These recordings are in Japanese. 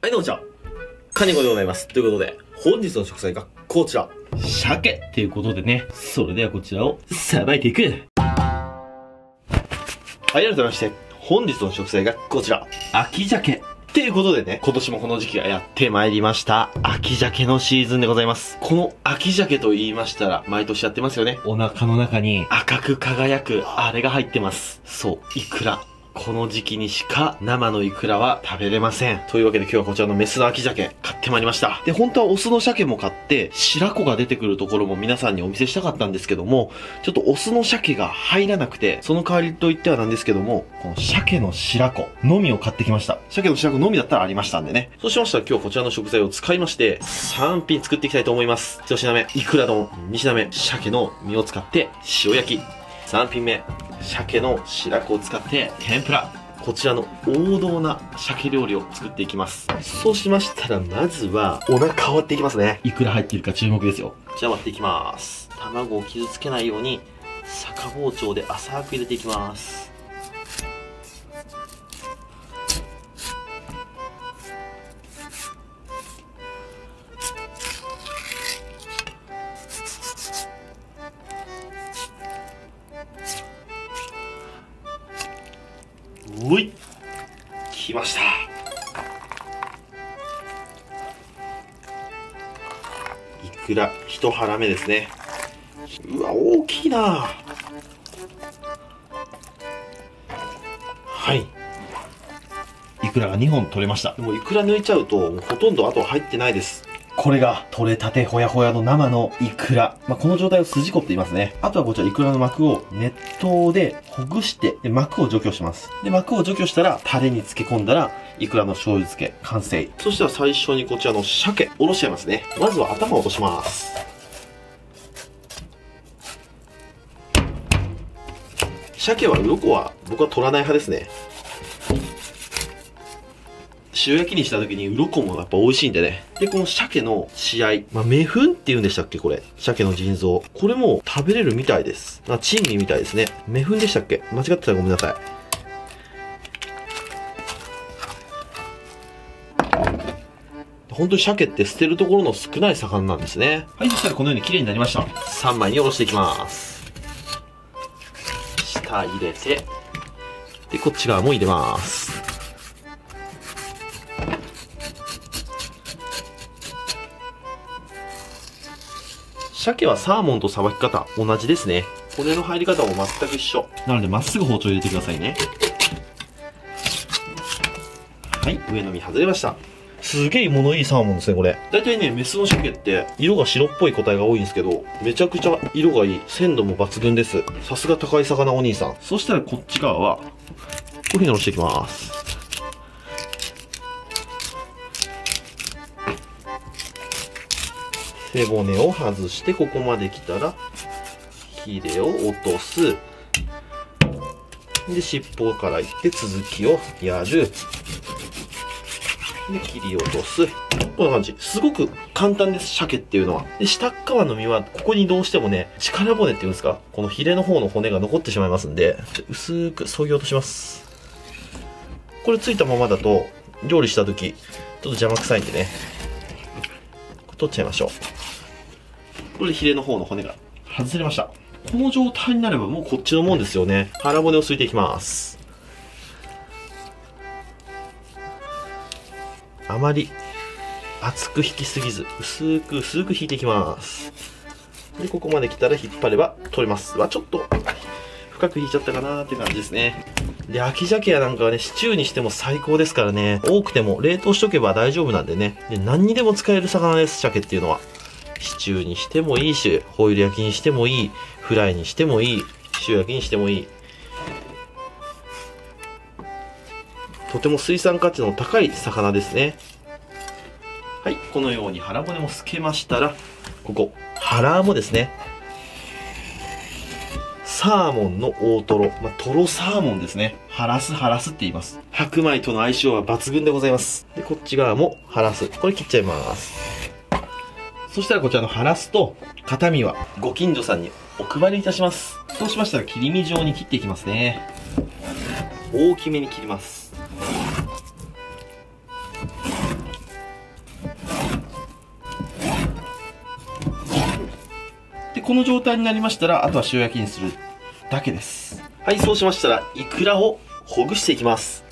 はい、どうもこんにちは。カニゴでございます。ということで、本日の食材がこちら。鮭っていうことでね、それではこちらをさばいていく。はい、改めまして、本日の食材がこちら。秋鮭。っていうことでね、今年もこの時期がやってまいりました。秋鮭のシーズンでございます。この秋鮭と言いましたら、毎年やってますよね。お腹の中に赤く輝くあれが入ってます。そう、イクラ。この時期にしか生のイクラは食べれません。というわけで今日はこちらのメスの秋鮭買ってまいりました。で、本当はオスの鮭も買って、白子が出てくるところも皆さんにお見せしたかったんですけども、ちょっとオスの鮭が入らなくて、その代わりと言ってはなんですけども、この鮭の白子のみを買ってきました。鮭の白子のみだったらありましたんでね。そうしましたら今日こちらの食材を使いまして、3品作っていきたいと思います。1品目、イクラ丼。2品目、鮭の身を使って塩焼き。3品目、鮭の白子を使って天ぷら。こちらの王道な鮭料理を作っていきます。そうしましたらまずはお腹割っていきますね。いくら入っているか注目ですよ。じゃあ割っていきます。卵を傷つけないように逆包丁で浅く入れていきます。おい、来ました。いくら一腹目ですね。うわ、大きいな。はい、いくらが2本取れました。でもいくら抜いちゃうともうほとんどあとは入ってないです。これが取れたてほやほやの生のイクラ。この状態を筋子って言いますね。あとはこちらイクラの膜を熱湯でほぐして、で膜を除去します。で、膜を除去したらタレに漬け込んだらイクラの醤油漬け完成。そしたら最初にこちらの鮭おろしちゃいますね。まずは頭を落とします。鮭は鱗は僕は取らない派ですね。塩焼きにした時に鱗もやっぱ美味しいんでね。で、この鮭の血合い。目粉って言うんでしたっけこれ。鮭の腎臓。これも食べれるみたいです。珍味みたいですね。目粉でしたっけ間違ってたらごめんなさい。本当に鮭って捨てるところの少ない魚なんですね。はい、そしたらこのように綺麗になりました。3枚におろしていきます。下入れて、で、こっち側も入れます。鮭はサーモンとさばき方同じですね。骨の入り方も全く一緒。なのでまっすぐ包丁入れてくださいね。はい、上の身外れました。すげえ物いいサーモンですね、これ。だいたいね、メスの鮭って色が白っぽい個体が多いんですけど、めちゃくちゃ色がいい。鮮度も抜群です。さすが高い魚お兄さん。そしたらこっち側は、こういう風におろしていきます。背骨を外して、ここまで来たらヒレを落とす。で、尻尾からいって続きをやる。で、切り落とす。こんな感じ。すごく簡単です、鮭っていうのは。で、下っ側の身は、ここにどうしてもね、力骨っていうんですか、このヒレの方の骨が残ってしまいますんで、薄く削ぎ落とします。これついたままだと、料理した時ちょっと邪魔くさいんでね、取っちゃいましょう。これでヒレの方の骨が外れました。この状態になればもうこっちのもんですよね。腹骨をすいていきます。あまり厚く引きすぎず、薄く引いていきます。で、ここまで来たら引っ張れば取れます。ちょっと深く引いちゃったかなーっていう感じですね。で、秋鮭やなんかはね、シチューにしても最高ですからね。多くても冷凍しとけば大丈夫なんでね。で、何にでも使える魚です、鮭っていうのは。シチューにしてもいいし、ホイル焼きにしてもいい、フライにしてもいい、塩焼きにしてもいい。とても水産価値の高い魚ですね。はい、このように腹骨も透けましたら、ここ、腹もですね。サーモンの大トロ。トロサーモンですね。ハラスって言います。白米との相性は抜群でございます。で、こっち側もハラス。これ切っちゃいます。そしたらこちらのハラスと片身はご近所さんにお配りいたします。そうしましたら切り身状に切っていきますね。大きめに切ります。この状態になりましたら、あとは塩焼きにするだけです。はい、そうしましたら、イクラをほぐしていきます。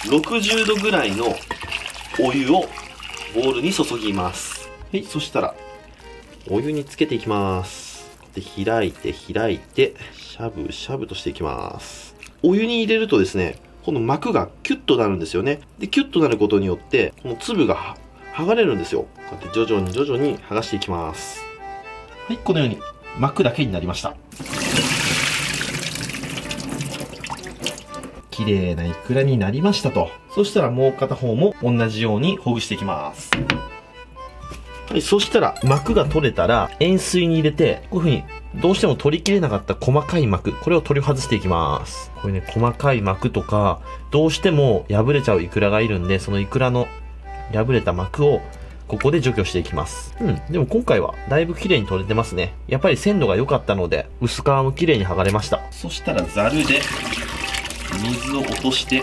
60度ぐらいのお湯をボウルに注ぎます。はい、そしたら、お湯につけていきます。で、開いて、しゃぶしゃぶとしていきます。お湯に入れるとですね、この膜がキュッとなるんですよね。で、キュッとなることによって、この粒が剥がれるんですよ。こうやって徐々に剥がしていきます。はい、このように膜だけになりました。綺麗なイクラになりましたと。そしたらもう片方も同じようにほぐしていきます。はい、そしたら膜が取れたら塩水に入れて、こういう風にどうしても取りきれなかった細かい膜、これを取り外していきます。これね、細かい膜とか、どうしても破れちゃうイクラがいるんで、そのイクラの破れた膜をここで除去していきます。でも今回はだいぶ綺麗に取れてますね。やっぱり鮮度が良かったので、薄皮も綺麗に剥がれました。そしたらザルで水を落として、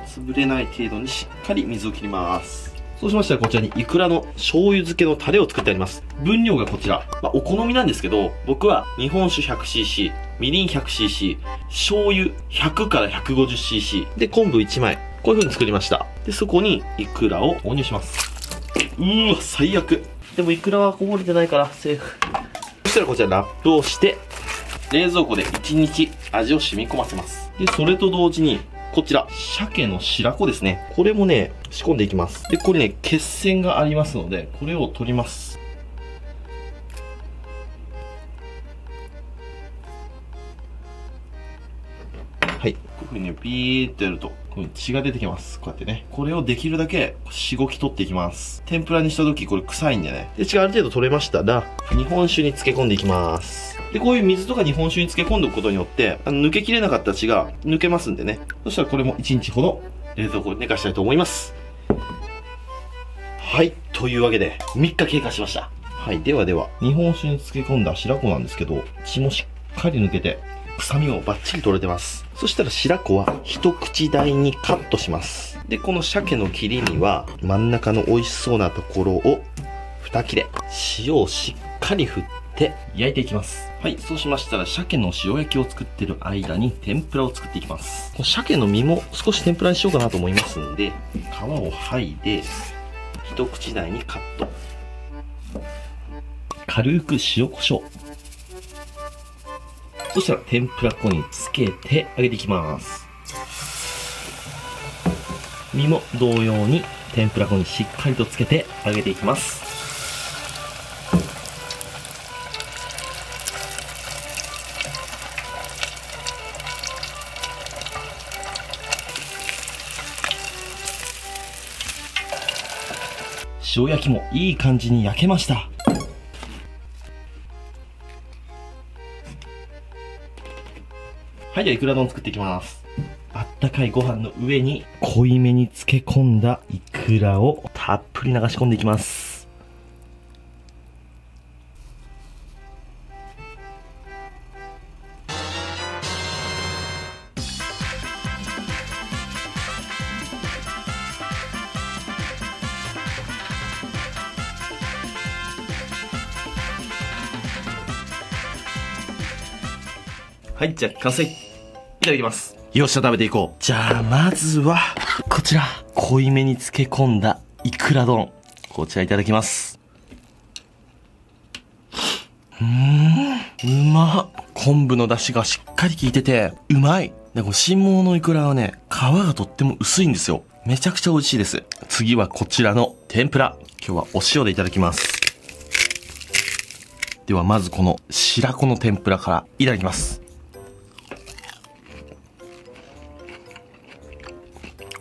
潰れない程度にしっかり水を切ります。そうしましたらこちらにイクラの醤油漬けのタレを作ってあります。分量がこちら。お好みなんですけど、僕は日本酒 100cc、みりん 100cc、醤油100から 150cc、で昆布1枚。こういう風に作りました。で、そこにイクラを投入します。最悪。でもイクラはこぼれてないからセーフ。そしたらこちらラップをして、冷蔵庫で1日味を染み込ませます。で、それと同時に、こちら、鮭の白子ですね。これもね、仕込んでいきます。で、これね、血栓がありますので、これを取ります。はい。こういう風にね、ビーってやると、こういう血が出てきます。こうやってね。これをできるだけ、しごき取っていきます。天ぷらにした時、これ臭いんでね。で、血がある程度取れましたら、日本酒に漬け込んでいきます。で、こういう水とか日本酒に漬け込んでおくことによって、抜けきれなかった血が抜けますんでね。そしたらこれも1日ほど冷蔵庫に寝かしたいと思います。はい。というわけで、3日経過しました。はい。では、日本酒に漬け込んだ白子なんですけど、血もしっかり抜けて、臭みもバッチリ取れてます。そしたら白子は一口大にカットします。で、この鮭の切り身は真ん中の美味しそうなところを2切れ。塩をしっかり振って焼いていきます。はい、そうしましたら鮭の塩焼きを作ってる間に天ぷらを作っていきます。この鮭の身も少し天ぷらにしようかなと思いますんで、皮を剥いで一口大にカット。軽く塩コショウ。そしたら天ぷら粉につけて揚げていきます。身も同様に天ぷら粉にしっかりとつけて揚げていきます。塩焼きもいい感じに焼けました。はい、ではイクラ丼作っていきます。あったかいご飯の上に濃いめに漬け込んだイクラをたっぷり流し込んでいきます。はい、じゃあ完成。いただきます。よっしゃ、食べていこう。じゃあ、まずは、こちら。濃いめに漬け込んだイクラ丼。こちらいただきます。うまっ。昆布の出汁がしっかり効いてて、うまい。で、この新物のイクラはね、皮がとっても薄いんですよ。めちゃくちゃ美味しいです。次はこちらの天ぷら。今日はお塩でいただきます。では、まずこの白子の天ぷらからいただきます。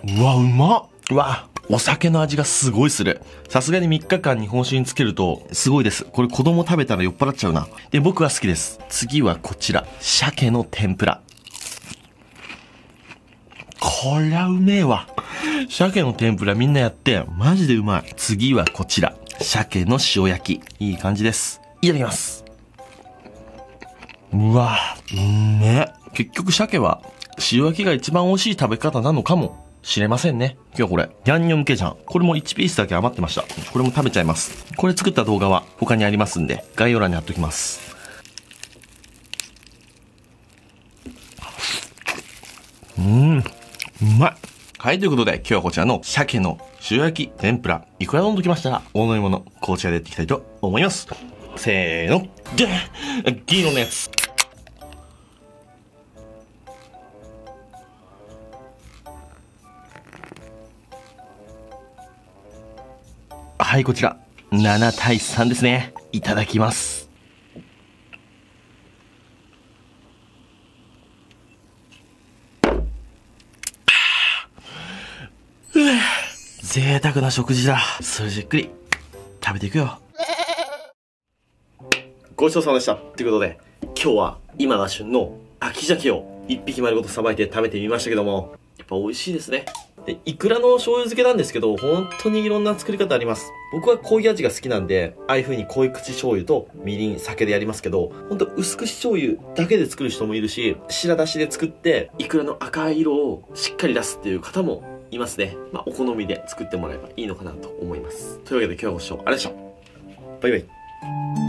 うわ、うまっ。うわ、お酒の味がすごいする。さすがに3日間日本酒につけるとすごいです。これ子供食べたら酔っ払っちゃうな。で、僕は好きです。次はこちら。鮭の天ぷら。こりゃうめえわ。鮭の天ぷらみんなやって、マジでうまい。次はこちら。鮭の塩焼き。いい感じです。いただきます。うわ、うめえ。結局鮭は塩焼きが一番美味しい食べ方なのかも知れませんね。今日はこれ、ヤンニョムケジャン。これも1ピースだけ余ってました。これも食べちゃいます。これ作った動画は他にありますんで、概要欄に貼っときます。まい。はい、ということで、今日はこちらの鮭の塩焼き、天ぷら、いくら丼ときましたら、お飲み物、こちらでやっていきたいと思います。せーの。で、銀色のやつ。はい、こちら、7対3ですね。いただきます。贅沢な食事だ。それじっくり食べていくよ。ごちそうさまでした。ということで、今日は今が旬の秋鮭を一匹丸ごとさばいて食べてみましたけども、やっぱ美味しいですね。で、イクラの醤油漬けなんですけど、本当にいろんな作り方あります。僕は濃い味が好きなんで、ああいう風に濃い口醤油とみりん、酒でやりますけど、ほんと薄口醤油だけで作る人もいるし、白だしで作って、イクラの赤い色をしっかり出すっていう方もいますね。まあ、お好みで作ってもらえばいいのかなと思います。というわけで今日はご視聴ありがとうございました。バイバイ。